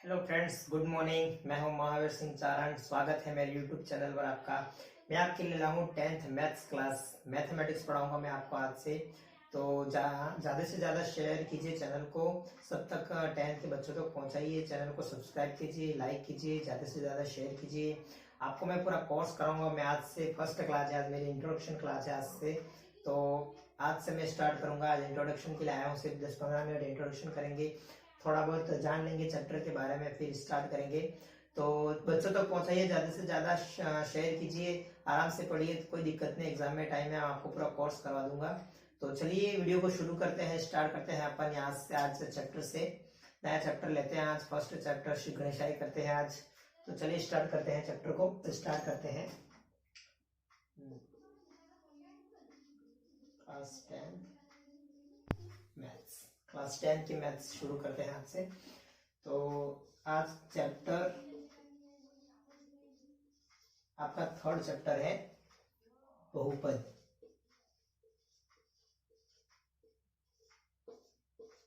Hello friends, good morning. मैं हूं महावीर सिंह चारण। स्वागत है मेरे यूट्यूब चैनल पर आपका। मैं आपके लिए लाऊं 10th मैथ्स क्लास। मैथमेटिक्स पढ़ाऊंगा मैं आपको आज से। तो ज़्यादा से ज़्यादा शेयर कीजिए चैनल को, सब तक 10th के बच्चों तक पहुंचाइए। चैनल को सब्सक्राइब कीजिए, लाइक कीजिए, ज़्यादा से ज़्यादा शेयर कीजिए। आपको मैं पूरा कोर्स कराऊंगा। मैं आज से फर्स्ट क्लास है, आज मेरी इंट्रोडक्शन क्लास है आज से। तो आज से मैं स्टार्ट करूंगा। आज इंट्रोडक्शन के लिए आया हूँ, सिर्फ 10-15 मिनट इंट्रोडक्शन करेंगे, थोड़ा बहुत जान लेंगे चैप्टर के बारे में, फिर स्टार्ट करेंगे। तो बच्चों तक पहुंचाइए, ज्यादा से ज्यादा शेयर कीजिए, आराम से पढ़िए, कोई दिक्कत नहीं। एग्जाम में टाइम है, आपको पूरा कोर्स करवा दूंगा। तो चलिए वीडियो को शुरू करते हैं, स्टार्ट करते हैं अपन यहाँ से। आज से चैप्टर से नया चैप्टर लेते हैं। आज फर्स्ट चैप्टर श्री गणेशाई करते हैं आज। तो चलिए स्टार्ट करते हैं चैप्टर को। स्टार्ट करते हैं क्लास 10 मैथ्स। क्लास 10 की मैथ्स शुरू करते हैं आज से। तो आज चैप्टर आपका थर्ड चैप्टर है बहुपद।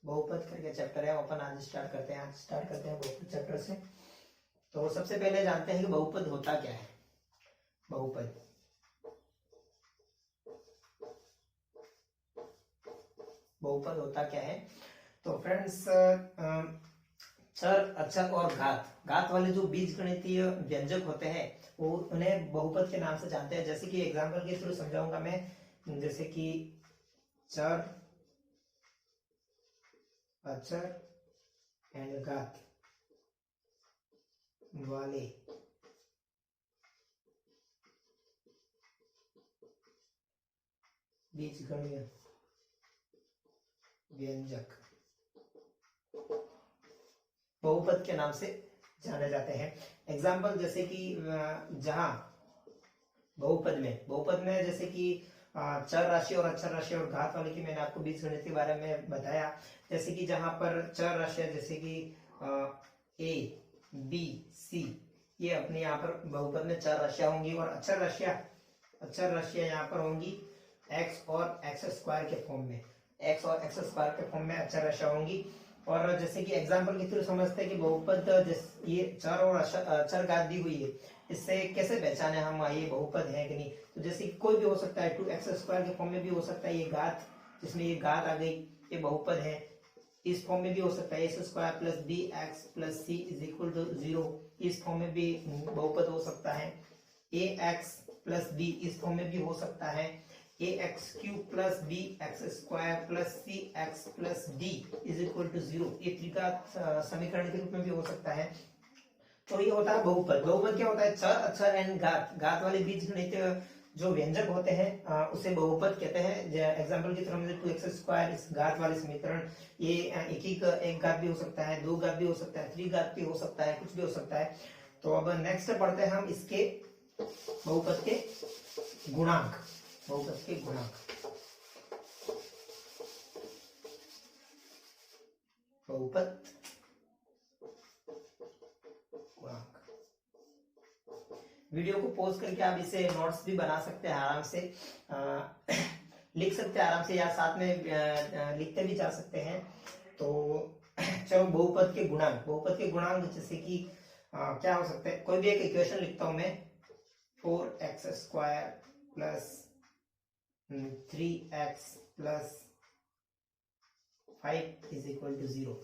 बहुपद करके चैप्टर है, अपन आज स्टार्ट करते हैं। आज स्टार्ट करते हैं बहुपद चैप्टर से। तो सबसे पहले जानते हैं कि बहुपद होता क्या है। बहुपद बहुपद होता क्या है। तो फ्रेंड्स, चर, अक्षर और घात वाले जो बीज गणितीय व्यंजक होते हैं वो उन्हें बहुपद के नाम से जानते हैं। जैसे कि एग्जांपल के थ्रू समझाऊंगा मैं। जैसे कि चर, अक्षर एंड घात वाले बीजगणित व्यंजक बहुपद के नाम से जाने जाते हैं। एग्जाम्पल जैसे कि जहां बहुपद में जैसे कि चर राशि और अक्षर राशि और घात वाले की मैंने आपको बीजगणित के बारे में बताया। जैसे कि जहां पर चर राशियां जैसे कि ए बी सी, ये अपने यहाँ पर बहुपद में चार राशियां होंगी। और अक्षर राशियां यहाँ पर होंगी एक्स और एक्स स्क्वायर के फॉर्म में। एक्स और एक्स स्क्वायर के फॉर्म में अक्षर राशियां होंगी। और जैसे कि एग्जाम्पल के थ्रू समझते हैं कि बहुपद ये चर और अक्षर घात दी हुई है, इससे कैसे पहचाने हम ये बहुपद है कि नहीं। तो जैसे कोई भी हो सकता है, 2x स्क्वायर के फॉर्म में भी हो सकता है ये घात, जिसमें ये घात आ गई, ये बहुपद है। इस फॉर्म में भी हो सकता है A square plus B X plus C is equal to 0, इस फॉर्म में भी बहुपद हो सकता है। ए एक्स प्लस बी इस फॉर्म में भी हो सकता है। A X cube plus B X square plus C X plus D is equal to 0, ये त्रिघात समीकरण के रूप में भी हो सकता है। तो ये होता है बहुपद। बहुपद क्या होता है? चर, अक्षर एंड घात वाले बीजगणित जो व्यंजक होते हैं उसे बहुपद कहते हैं। एग्जांपल की तरह में 2x स्क्वायर, इस घात वाले समीकरण, ये एक घात भी हो सकता है, दो घात भी हो सकता है, त्रिघात भी हो सकता है, कुछ भी हो सकता है। तो अब नेक्स्ट पढ़ते हैं हम इसके बहुपद के गुणांक। बहुपद के गुणांक, बहुपद गुणांक। वीडियो को पॉज करके आप इसे नोट्स भी बना सकते हैं आराम से, लिख सकते हैं आराम से, या साथ में लिखते भी जा सकते हैं। तो चलो बहुपद के गुणांक जैसे कि क्या हो सकते हैं। कोई भी एक इक्वेशन लिखता हूं मैं, 4x square plus 3x plus 5 is equal to 0।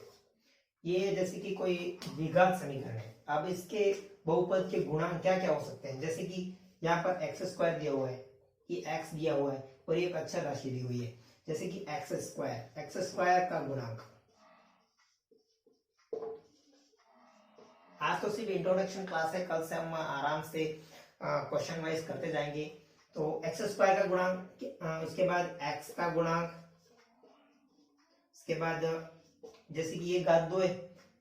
ये जैसे कि कोई द्विघात समीकरण है। अब इसके बहुपद के गुणांक क्या क्या हो सकते हैं। जैसे कि यहाँ पर एक्स स्क्वायर दिया हुआ है, ये एक्स दिया हुआ है और एक अक्षर राशि दी हुई है। जैसे कि एक्स स्क्वायर का गुणांक, आज तो सिर्फ इंट्रोडक्शन क्लास है, कल से हम आराम से क्वेश्चन वाइज करते जाएंगे। तो एक्स स्क्वायर का गुणांक, उसके बाद एक्स का गुणांक, उसके बाद जैसे कि ये घात 2 है,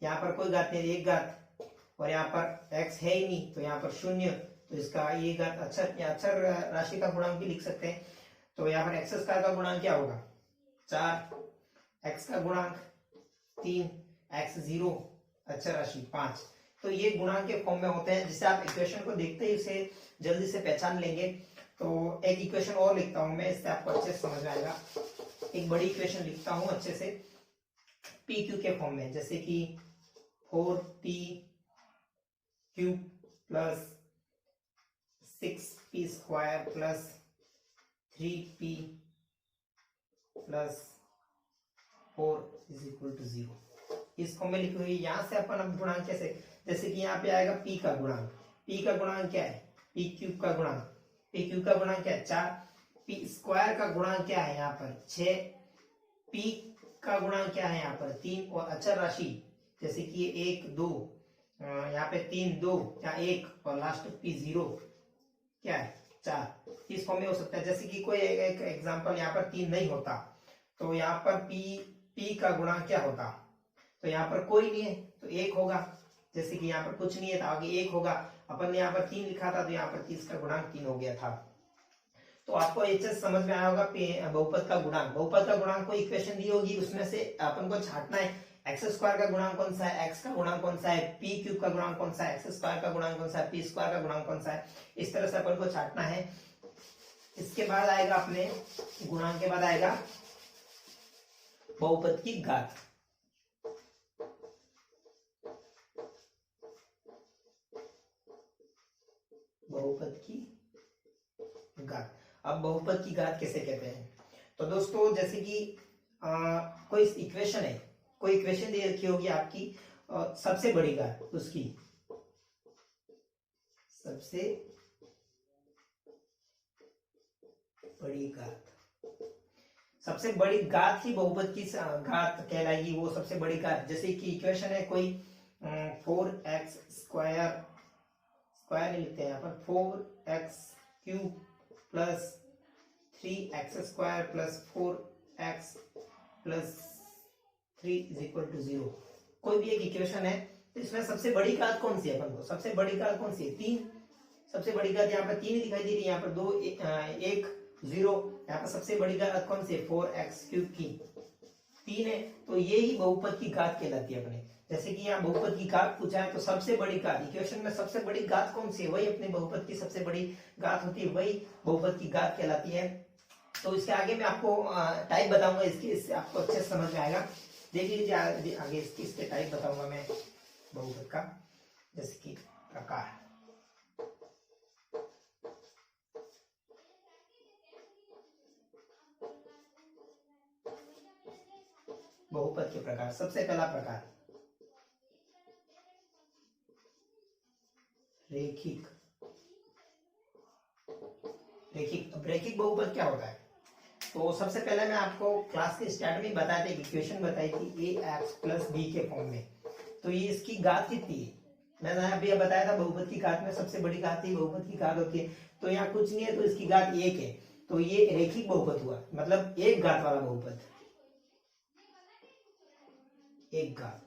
यहाँ पर कोई घात नहीं, एक घात, और यहाँ पर x है ही नहीं तो यहाँ पर 0, तो इसका ये घात अक्षर राशि का गुणांक भी लिख सकते हैं। तो यहाँ पर एक्स स्क्वायर का गुणांक क्या होगा? 4, x का गुणांक 3, x 0, अक्षर राशि 5। तो ये गुणांक के फॉर्म में होते हैं, जिसे आप इक्वेशन को देखते ही उसे जल्दी से पहचान लेंगे। तो एक इक्वेशन और लिखता हूं मैं, इससे आपको अच्छे से समझ आएगा। एक बड़ी इक्वेशन लिखता हूं अच्छे से, पी क्यू के फॉर्म में, जैसे कि 4p cube plus 6p square plus 3p plus 4 is equal to 0। इस फॉर्म में लिखी हुई। यहां से अपन अब गुणांक कैसे, जैसे कि यहाँ पे आएगा p का गुणांक। p का गुणांक क्या है, p क्यूब का गुणांक, p क्यूब का गुणांक क्या है 4, p स्क्वायर का गुणांक क्या है यहाँ पर 6, p का गुणांक क्या है यहाँ पर 3, और अचर राशि जैसे कि 1 2 यहाँ पे 3 2 या 1 और लास्ट p 0 क्या है 4। इस फॉर्म में हो सकता है। जैसे कि कोई एक एग्जांपल यहाँ पर 3 नहीं होता तो यहाँ पर p का गुणांक क्या होता, तो यहाँ पर कोई नहीं है तो 1 होगा। जैसे कि यहाँ पर कुछ नहीं है तो आगे 1 होगा। अपन ने यहाँ पर 3 लिखा था तो यहाँ पर 30 का गुणांक 3 हो गया था। तो आपको ये चीज समझ में आया होगा बहुपद का गुणांक। बहुपद का गुणांक को इक्वेशन दी होगी, उसमें से अपन को छांटना है एक्स स्क्वायर का गुणांक कौन सा है, एक्स का गुणांक कौन सा है, पी क्यूब का गुणांक कौन सा है, एक्स स्क्वायर का गुणांक कौन सा है, पी स्क्वायर का गुणांक कौन सा है। इस तरह से अपन को छांटना है। इसके बाद आएगा अपने गुणांक के बाद आएगा बहुपद की घात। बहुपद की घात। अब बहुपद की घात कैसे कहते हैं, तो दोस्तों जैसे कि कोई इक्वेशन है, कोई इक्वेशन दे रखी होगी आपकी, सबसे बड़ी घात उसकी, सबसे बड़ी घात, सबसे बड़ी घात ही बहुपद की घात कहलाएगी, वो सबसे बड़ी घात। जैसे कि इक्वेशन है कोई 4x स्क्वायर, स्क्वायर नहीं लिखते हैं यहाँ पर, 4x cube plus 3x square plus 4x plus 3 is equal to 0। कोई भी एक इक्वेशन है तो इसमें सबसे बड़ी घात कौन सी है, अपन को सबसे बड़ी घात कौन सी है 3। सबसे बड़ी घात यहाँ पर 3 ही दिखाई दे रही है, यहाँ पर 2 1 0, यहाँ पर सबसे बड़ी घात कौन सी है 4x क्यूब की 3 है। तो ये ही बहुपद की घात कहलाती है अपने। जैसे कि यहाँ बहुपद की घात पूछा है तो सबसे बड़ी घात, इक्वेशन में सबसे बड़ी घात कौन सी है, वही अपने बहुपद की सबसे बड़ी घात होती है, वही बहुपद की घात कहलाती है। तो इसके आगे मैं आपको टाइप बताऊंगा इसकी, इससे आपको अच्छे से समझ में आएगा। देख लीजिए आगे इसके टाइप बताऊंगा मैं बहुपद का, जैसे कि प्रकार। बहुपद के प्रकार, सबसे पहला प्रकार रेखिक। रेखिक, अब रेखिक बहुपद क्या होता है, तो सबसे पहले मैं आपको क्लास के स्टार्ट में बताया था, इक्वेशन बताई थी ax प्लस बी के फॉर्म में। तो ये इसकी घात कितनी है, मैंने अभी बताया था बहुपद की घात में सबसे बड़ी घात ही बहुपद की घात होती है। तो यहाँ कुछ नहीं है तो इसकी घात 1 है, तो ये रेखिक बहुपद हुआ, मतलब एक घात वाला बहुपद, एक घात।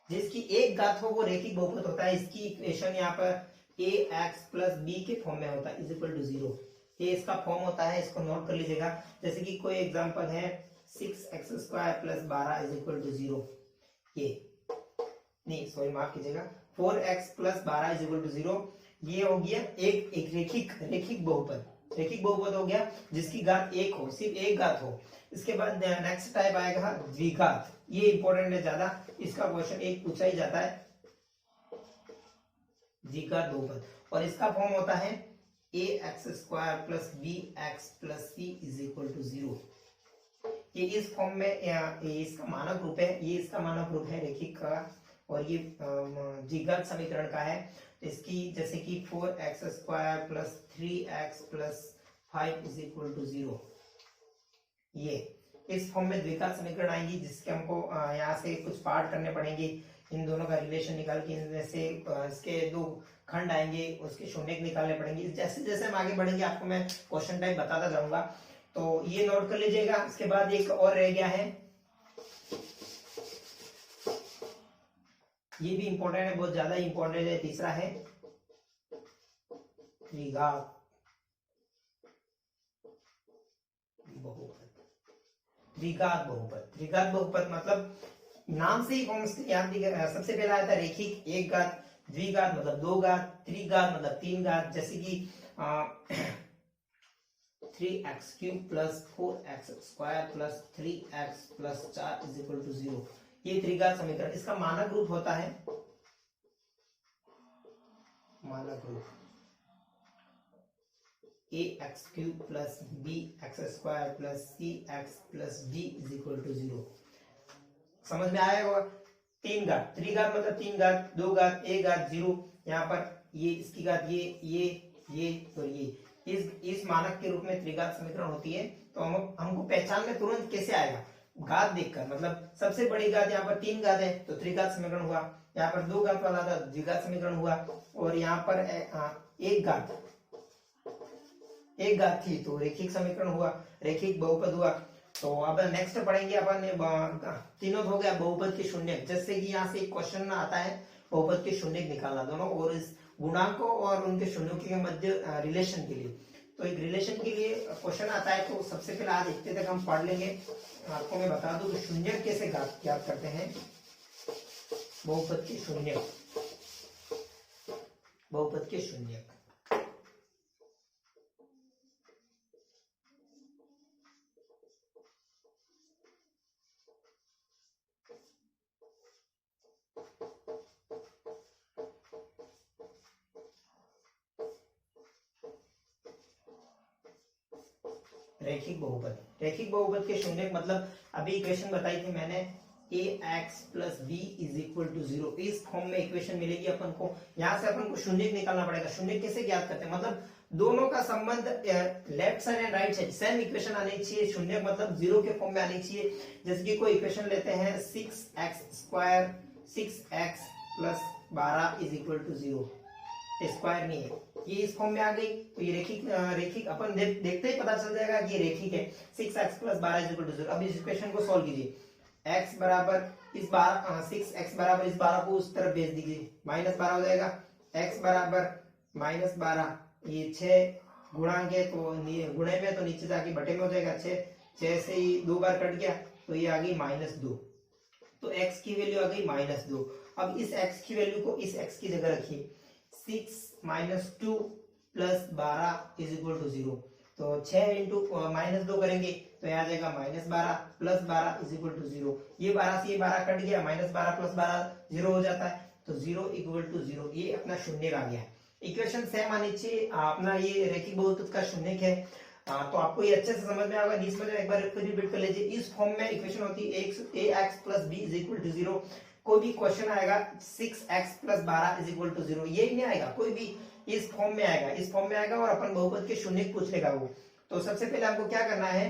जिसकी एक घात हो वो रेखिक बहुपद होता है। इसकी इक्वेशन यहाँ पर ax प्लस बी के फॉर्म में होता है इज इक्वल टू 0। ये इसका फॉर्म होता है, इसको नोट कर लीजिएगा। जैसे कि कोई एग्जांपल है 6x square plus 12 is equal to 0, ये नहीं सॉरी माफ कीजिएगा 4x plus 12 is equal to 0। ये हो गया एक रेखिक बहुपद। रेखिक बहुपद हो गया जिसकी घात 1 हो, सिर्फ एक घात हो। इसके बाद नेक्स्ट टाइप आएगा द्विघात। ये इंपॉर्टेंट है ज्यादा, इसका क्वेश्चन एक पूछा ही जाता है, द्विघात बहुपद। और इसका फॉर्म होता है ax square plus bx plus c is equal to 0। ये इस फॉर्म में ये इसका मानक रूप है, ये इसका मानक रूप है रेखिक का, और ये द्विघात समीकरण का है। इसकी जैसे कि 4x square plus 3x plus 5 is equal to 0, ये इस फॉर्म में द्विघात समीकरण आएंगी, जिसके हमको यहाँ से कुछ पार्ट करने पड़ेंगे, इन दोनों का रिलेशन निकाल के इनमें से इसके दो खंड आएंगे, उसके शून्य निकालने पड़ेंगे। जैसे जैसे हम आगे बढ़ेंगे आपको मैं क्वेश्चन टाइप बताता जाऊंगा, तो ये नोट कर लीजिएगा। इसके बाद एक और रह गया है, ये भी इंपॉर्टेंट है, बहुत ज्यादा इंपॉर्टेंट है, तीसरा है द्विघात बहुपद। द्विघात बहुपद, द्विघात बहुपद मतलब नाम से ही याद, सबसे पहला आता है रेखिक एक घात, द्विघात मतलब 2 घात, त्रिघात मतलब 3 घात। जैसे कि 3x cube plus 4x square plus 3x plus 4 is equal to 0। ये त्रिघात समीकरण, इसका मानक रूप होता है, मानक रूप ax³ plus bx² plus cx plus d is equal to 0। समझ में आया होगा। तीन घात, त्रिघात मतलब तीन घात, दो घात, एक घात, 0, यहाँ पर ये इसकी घात ये और ये इस मानक के रूप में त्रिघात समीकरण होती है। तो हमको पहचान में तुरंत कैसे आएगा, घात देखकर, मतलब सबसे बड़ी घात यहाँ पर तीन घात है तो त्रिघात समीकरण हुआ, यहाँ पर दो घात वाला था द्विघात समीकरण हुआ, और यहाँ पर एक घात थी तो रैखिक समीकरण हुआ, रैखिक बहुपद हुआ। तो अब नेक्स्ट पढ़ेंगे अपन, तीनों हो गया बहुपद के शून्य, जैसे कि यहाँ से एक क्वेश्चन आता है बहुपद के शून्य निकालना दोनों, और इस गुणांकों और उनके शून्यों के मध्य रिलेशन के लिए। तो एक रिलेशन के लिए क्वेश्चन आता है, तो सबसे पहले आज इतने तक हम पढ़ लेंगे। आपको मैं बता दूं कि शून्य कैसे ज्ञात करते हैं, बहुपद के शून्य, बहुपद के शून्य। रैखिक बहुपद, रैखिक बहुपद के शून्य मतलब अभी इक्वेशन बताई थी मैंने, ax plus b is equal to 0, इस फॉर्म में इक्वेशन मिलेगी अपन को। यहाँ से अपन को शून्य निकालना पड़ेगा। शून्य कैसे ज्ञात करते हैं, मतलब दोनों का संबंध left side and right side same equation आनी चाहिए। शून्य मतलब 0 के फॉर्म में आनी चाहिए। जैसे कि कोई इक्वेशन लेते हैं 6x² 6x plus 12 is equal to 0, square नहीं है, ये इस फॉर्म में आ गई तो ये रैखिक अपन देखते ही पता चल जाएगा कि ये रैखिक है। 6x plus 12 is equal to 0। अब इस इक्वेशन को सॉल्व कीजिए, x बराबर इस 6x बराबर इस 12 को उस तरफ भेज दीजिए, -12 हो जाएगा। x बराबर -12, ये 6 गुणांक है तो गुणे में तो नीचे जाके बटे में हो जाएगा। 6 से ही 2 बार कट गया तो ये आ गई -2, तो x की वैल्यू आ गई -2। अब इस x की वैल्यू को इस x की जगह रखिए, 6 - 2 प्लस 12 इज इक्वल टू 0। तो 6 इंटू -2 करेंगे तो यहाँ आ जाएगा -12 प्लस 12 इज इक्वल टू 0। ये 12 से ये 12 कट गया, -12 प्लस 12 0 हो जाता है, तो 0 इक्वल टू 0, ये अपना शून्य आ गया। इक्वेशन सेम आनी चाहिए, अपना ये रैखिक बहुपद का शून्य है। तो आपको ये अच्छे से समझ में आएगा। नीचे में एक बार फिर रिपीट कर लीजिए। इस फॉर्म में इक्वेशन होती है ax plus b is equal to 0। कोई भी क्वेश्चन आएगा 6x plus 12 is equal to 0, ये नहीं आएगा, कोई भी इस फॉर्म में आएगा, इस फॉर्म में आएगा और अपन बहुपद के शून्य पूछ लेगा वो। तो सबसे पहले आपको क्या करना है,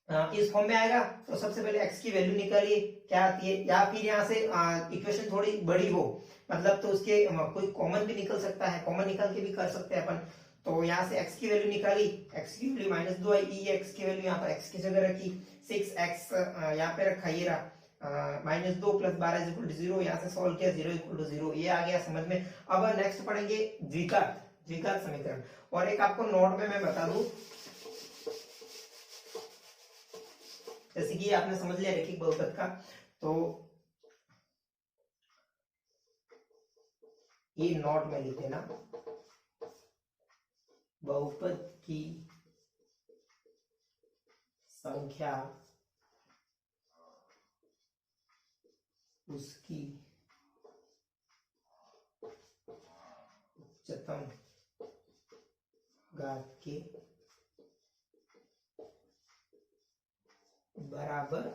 इस फॉर्म में आएगा तो सबसे पहले x की वैल्यू निकालिए क्या आती है, या फिर यहाँ से इक्वेशन थोड़ी बड़ी हो मतलब तो उसके कोई कॉमन भी निकल सकता है, कॉमन निकाल के भी कर सकते हैं अपन। तो यहाँ से x की वैल्यू निकाली, x की वैल्यू -2 आई, x की वैल्यू यहाँ पर x की जगह रखी, 6x यहाँ पे रखा, ये रहा -2 प्लस 12 इज इक्वल टू 0। यहाँ से सॉल्व किया, 0 इक्वल टू 0, ये आ गया समझ में। अब नेक्स्ट पढ़ेंगे द्विघात समीकरण। और एक आपको नोट में मैं बता दूं, जैसे कि आपने समझ लिया रैखिक बहुपद का, तो ये नोट में लिख देना, बहुपद की संख्या उसकी उच्चतम घात के बराबर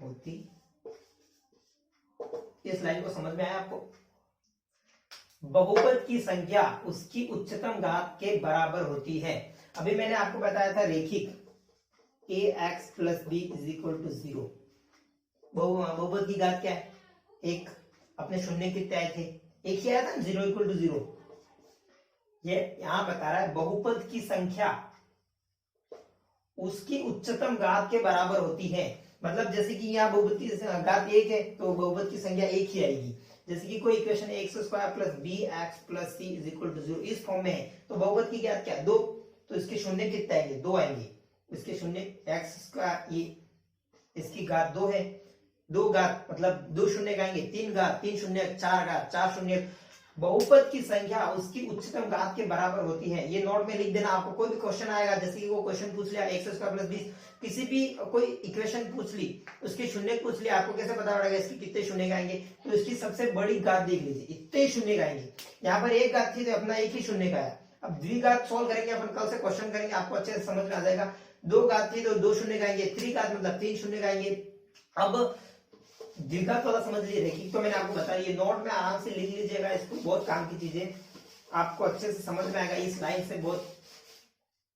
होती। इस लाइन को समझ में आया आपको? बहुपद की संख्या उसकी उच्चतम घात के बराबर होती है। अभी मैंने आपको बताया था रैखिक ax plus b is equal to 0। बहुपद की घात क्या है, एक, अपने शून्य कितने आए थे, एक ही आया था, 0 इक्वल टू 0। ये यहां बता रहा है बहुपद की संख्या उसकी उच्चतम घात के बराबर होती है। मतलब जैसे कि यहाँ बहुपद की घात 1 है तो बहुपद की संख्या 1 ही आएगी। जैसे कि कोई equation x² plus bx plus c is equal to 0 इस फॉर्म में है, तो बहुपद की घात क्या, 2, तो इसके शून्य कितने आएंगे, 2 आएंगे। इसके शून्य x², ये इसकी घात 2 है, 2 घात मतलब 2 शून्य आएंगे, 3 घात, 3 शून्य, 4 घात, 4 शून्य, बहुपद की संख्या उसकी उच्चतम घात के बराबर होती है। ये नोट में लिख देना। आपको कोई भी क्वेश्चन आएगा, जैसे कि वो क्वेश्चन पूछ लिया एक्स स्क्वायर प्लस 20, किसी भी कोई इक्वेशन पूछ ली, उसके शून्य पूछ लिया, आपको कैसे पता पड़ेगा इसकी कितने शून्य आएंगे? तो इसकी सबसे बड़ी घात देख लीजिए, इतने शून्य आएंगे। यहाँ पर एक घात थी तो अपना एक ही शून्य का है। अब द्विघात सोल्व करेंगे अपन, कल से क्वेश्चन करेंगे, आपको अच्छे से समझ में आ जाएगा। दो घात थी तो दो शून्य आएंगे, त्रिघात मतलब तीन शून्य आएंगे। अब द्विघात वाला समझ लीजिए, रैखिक तो मैंने आपको बताया, ये नोट में आराम से लिख लीजिएगा, इसको बहुत काम की चीजें आपको अच्छे से समझ में आएगा इस लाइन से बहुत।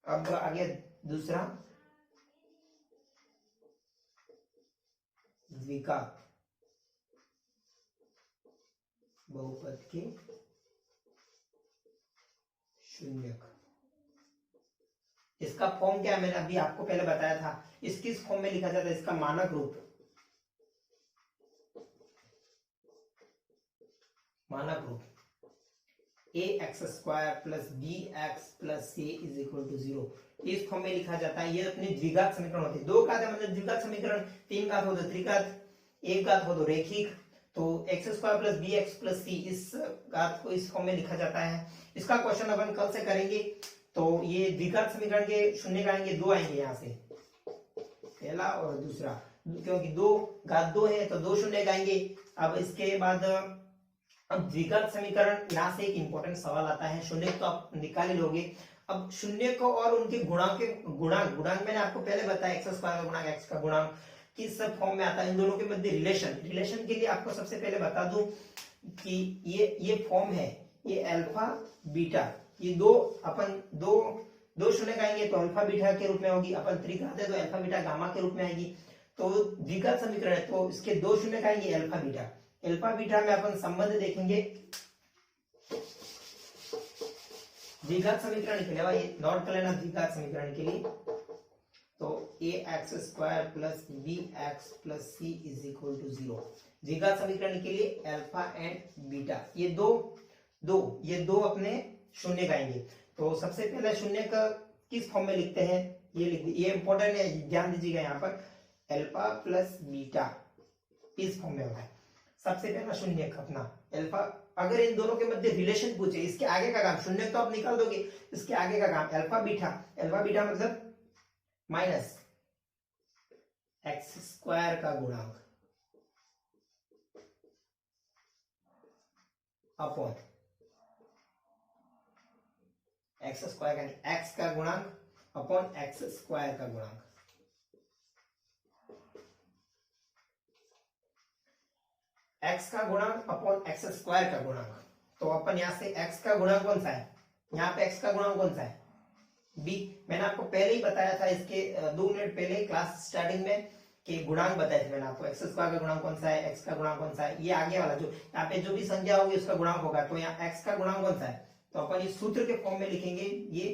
अब आगे दूसरा द्विघात बहुपद के शून्यक, इसका फॉर्म क्या है मैंने अभी आपको पहले बताया था। इस किस फॉर्म में लिखा जाता है? इसका मानक रूप, मानक रूप ax square plus bx plus c is equal to 0, इस फॉर्म में लिखा जाता है। ये अपने द्विघात समीकरण होते हैं। दो घात है मतलब द्विघात समीकरण, तीन घात हो तो त्रिघात, एक घात हो तो रैखिक। तो x square plus bx plus c, इस घात को इस फॉर्म में लिखा जाता है। इसका क्वेश्चन अपन कल से करेंगे। तो ये द्विघात समीकरण के शून्य आएंगे, दो आएंगे यहाँ से, पहला और दूसरा, क्योंकि दो घात दो है तो दो शून्य आएंगे। अब इसके बाद अब द्विघात समीकरण, यहाँ से एक इंपॉर्टेंट सवाल आता है, शून्य तो आप निकाल ही लोगे। अब शून्य को और उनके गुणांक के गुणांक मैंने आपको पहले बताया, एक्स स्क्वायर का गुणांक एक्स का गुणांक किस फॉर्म में आता है, इन दोनों के मध्य रिलेशन के लिए आपको सबसे पहले बता दूं कि ये फॉर्म है, ये अल्फा बीटा, ये दो अपन दो शून्य आएंगे तो अल्फा बीटा के रूप में होगी, अपन त्रिघात है तो अल्फा बीटा गामा के रूप में आएगी। तो द्विघात समीकरण है तो इसके दो शून्य आएंगे अल्फा बीटा। अल्फा बीटा में अपन संबंध देखेंगे द्विघात समीकरण के लिए, ये नोट कर लेना द्विघात समीकरण के लिए। तो ax square plus bx plus c is equal to 0, द्विघात समीकरण के लिए अल्फा एंड बीटा, ये दो अपने शून्य आएंगे। तो सबसे पहले शून्य का किस फॉर्म में लिखते हैं, ये इंपॉर्टेंट है, ध्यान दीजिएगा। यहाँ पर अल्फा प्लस बीटा इस फॉर्म में होता है। सबसे पहला शून्य अपना अल्फा, अगर इन दोनों के मध्य रिलेशन पूछे, इसके आगे का काम, शून्य तो आप निकाल दोगे, इसके आगे का काम अल्फा बीटा मतलब माइनस एक्स स्क्वायर का गुणांक अपॉन एक्स स्क्वायर का एक्स का गुणांक अपॉन एक्स स्क्वायर का गुणांक। एक्स का गुणांक अपॉन एक्स स्क्वायर का गुणांक। तो अपन यहां से एक्स का गुणांक कौन सा है, यहाँ पे एक्स का गुणांक कौन सा है, बी। मैंने आपको पहले ही बताया था, इसके 2 मिनट पहले क्लास स्टार्टिंग में, कि गुणांक बताए थे मैंने आपको। एक्स स्क्वायर का गुणांक कौन सा है, एक्स का गुणांक कौन सा है, ये आगे वाला जो यहाँ पे जो भी संख्या होगी उसका गुणांक होगा। तो यहाँ एक्स का गुणांक कौन सा है, तो अपन इस सूत्र के फॉर्म में लिखेंगे, ये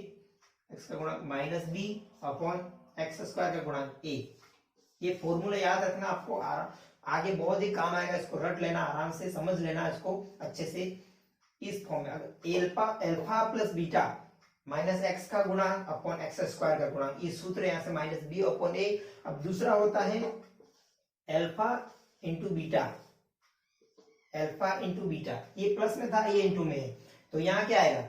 एक्स का गुणांक minus B upon X square का गुणांक ए। ये फॉर्मूला याद रखना आपको, आगे बहुत ही काम आएगा, इसको रट लेना, आराम से समझ लेना इसको अच्छे से। इस फॉर्म में alpha plus beta minus x का गुणांक अपॉन एक्स स्क्वायर का गुणांक, ये सूत्र यहाँ से माइनस बी अपॉन ए। अब दूसरा होता है alpha into beta, alpha into beta, ये प्लस में था, ये इंटू में है, तो यहाँ क्या आएगा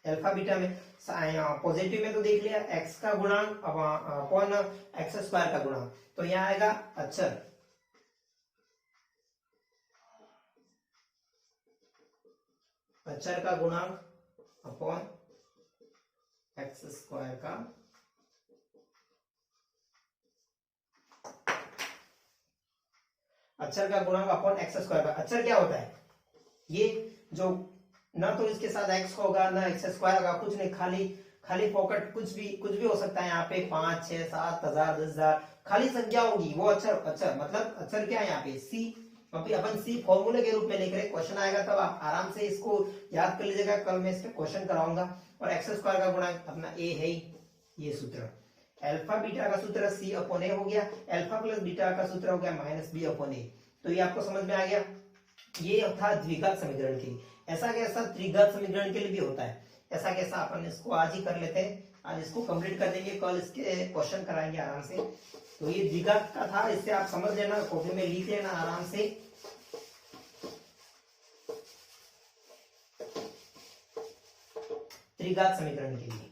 अल्फा बीटा में, पॉजिटिव में तो देख लिया एक्स का गुणांक अपॉन एक्स स्क्वायर का गुणांक, तो यहाँ आएगा अक्षर का गुणांक अपॉन एक्स स्क्वायर का, अक्षर का गुणांक अपॉन एक्स स्क्वायर का। अक्षर क्या होता है, ये जो ना तो इसके साथ एक्स होगा ना एक्स स्क्वायर होगा, कुछ नहीं, खाली पॉकेट, कुछ भी हो सकता है। यहाँ पे 5, 6, 7, 1000, 10,000 खाली संख्या होगी, वो अक्षर मतलब अक्षर क्या है यहाँ पे सी। अभी अपन सी फॉर्मूले के रूप में लिख रहे हैं, क्वेश्चन आएगा तब आप आराम से इसको याद कर लीजिएगा, कल मैं इसका क्वेश्चन कराऊंगा। और एक्स स्क्वायर का गुणांक अपना ए है, ये सूत्र अल्फा बीटा का सूत्र सी अपॉन ए हो गया, अल्फा प्लस बीटा का सूत्र हो गया माइनस बी अपॉन ए। तो ये आपको समझ में आ गया, ये था द्विघात समीकरण के लिए। ऐसा कैसा त्रिघात समीकरण के लिए भी होता है, ऐसा कैसा अपन इसको आज ही कर लेते हैं, आज इसको कंप्लीट कर देंगे, कल इसके क्वेश्चन कराएंगे आराम से। तो ये द्विघात का था, इससे आप समझ लेना, कॉपी में लिख लेना आराम से। त्रिघात समीकरण के लिए।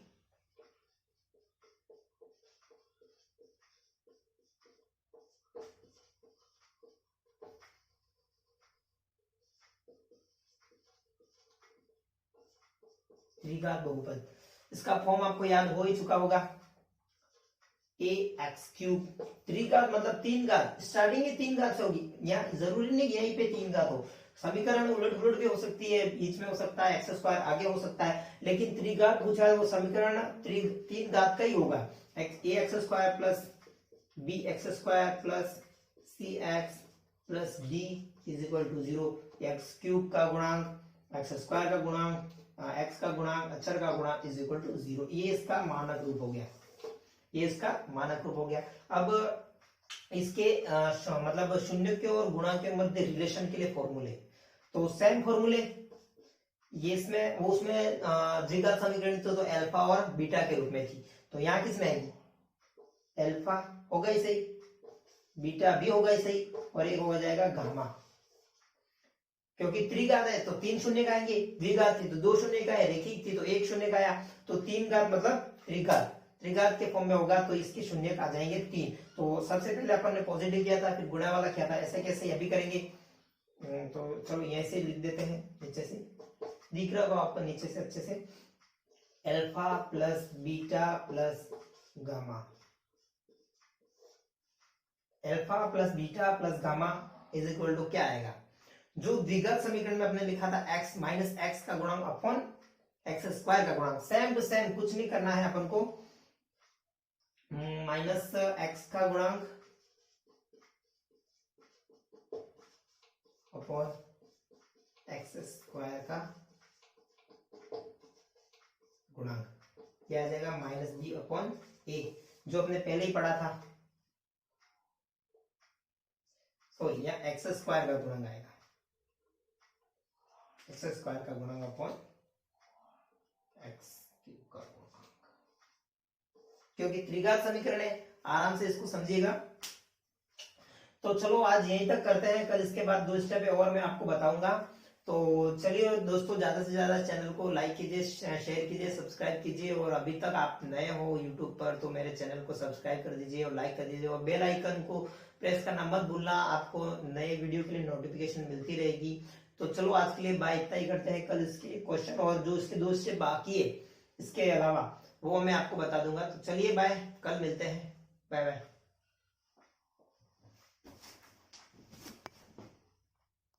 त्रिघात बहुपद, इसका फॉर्म आपको याद हो ही चुका होगा, ए एक्स क्यूब। त्रिघात मतलब तीन घात, स्टार्टिंग में तीन घात से होगी, यहाँ जरूरी नहीं यहीं पे तीन घात हो, समीकरण उलट पुलट भी हो सकती है, बीच में हो सकता है एक्स स्क्वायर आगे हो सकता है, लेकिन त्रिघात पूछा है वो समीकरण तीन घात का ही होगा। A X square plus B X square plus C X plus D is equal to 0। X cube का गुणांक एक्स स्क्वायर का गुणांक एक्स का गुणांक अचर का गुणांक इज इक्वल टू 0। ये इसका मानक रूप हो गया, ये इसका मानक रूप हो गया। अब इसके मतलब शून्य के और गुणांक के मध्य रिलेशन के लिए फॉर्मूले, तो सेम फॉर्मूले ये इसमें वो उसमें द्विघात समीकरण तो अल्फा और बीटा के रूप में थी, तो यहाँ किस में आएगी, अल्फा होगा ही सही, बीटा भी होगा ही सही, और एक हो जाएगा गामा, क्योंकि त्रिघात है तो तीन शून्य का आएंगे, द्विघात थी तो दो शून्य का है, रेखिक थी तो एक शून्य का आया, तो तीन घात मतलब त्रिघात, त्रिघात के फॉर्म में होगा तो इसके शून्य आ जाएंगे तीन। तो सबसे पहले अपन ने पॉजिटिव किया था, फिर गुणा वाला किया था, ऐसे कैसे अभी करेंगे, तो चलो यहीं से लिख देते हैं, नीचे से दिख रहा होगा आपको नीचे से अच्छे से, alpha plus beta plus gamma, alpha plus beta plus gamma is equal to क्या आएगा, जो द्विघात समीकरण में आपने लिखा था x माइनस एक्स का गुणांक अपॉन एक्स स्क्वायर का गुणांक, सेम टू सेम, कुछ नहीं करना है अपन को, माइनस एक्स का गुणांक अपॉन एक्स स्क्वायर का गुणांक, क्या आ जाएगा माइनस बी अपॉन ए, जो अपने पहले ही पढ़ा था, तो यह एक्स स्क्वायर का गुणांक आएगा, एक्स स्क्वायर का गुणांक अपॉन एक्स क्यूब का गुणांक, क्योंकि त्रिघात समीकरण है, आराम से इसको समझिएगा। तो चलो आज यहीं तक करते हैं, कल इसके बाद 2 स्टेप और मैं आपको बताऊंगा। तो चलिए दोस्तों, ज्यादा से ज्यादा चैनल को लाइक कीजिए, शेयर कीजिए, सब्सक्राइब कीजिए, और अभी तक आप नए हो यूट्यूब पर तो मेरे चैनल को सब्सक्राइब कर दीजिए और लाइक कर दीजिए, और बेल आइकन को प्रेस करना मत भूलना, आपको नए वीडियो के लिए नोटिफिकेशन मिलती रहेगी। तो चलो आज के लिए बाय, इतना ही करते हैं, कल इसके क्वेश्चन और जो इसके 2 स्टेप बाकी है इसके अलावा वो मैं आपको बता दूंगा। तो चलिए बाय, कल मिलते हैं, बाय बाय।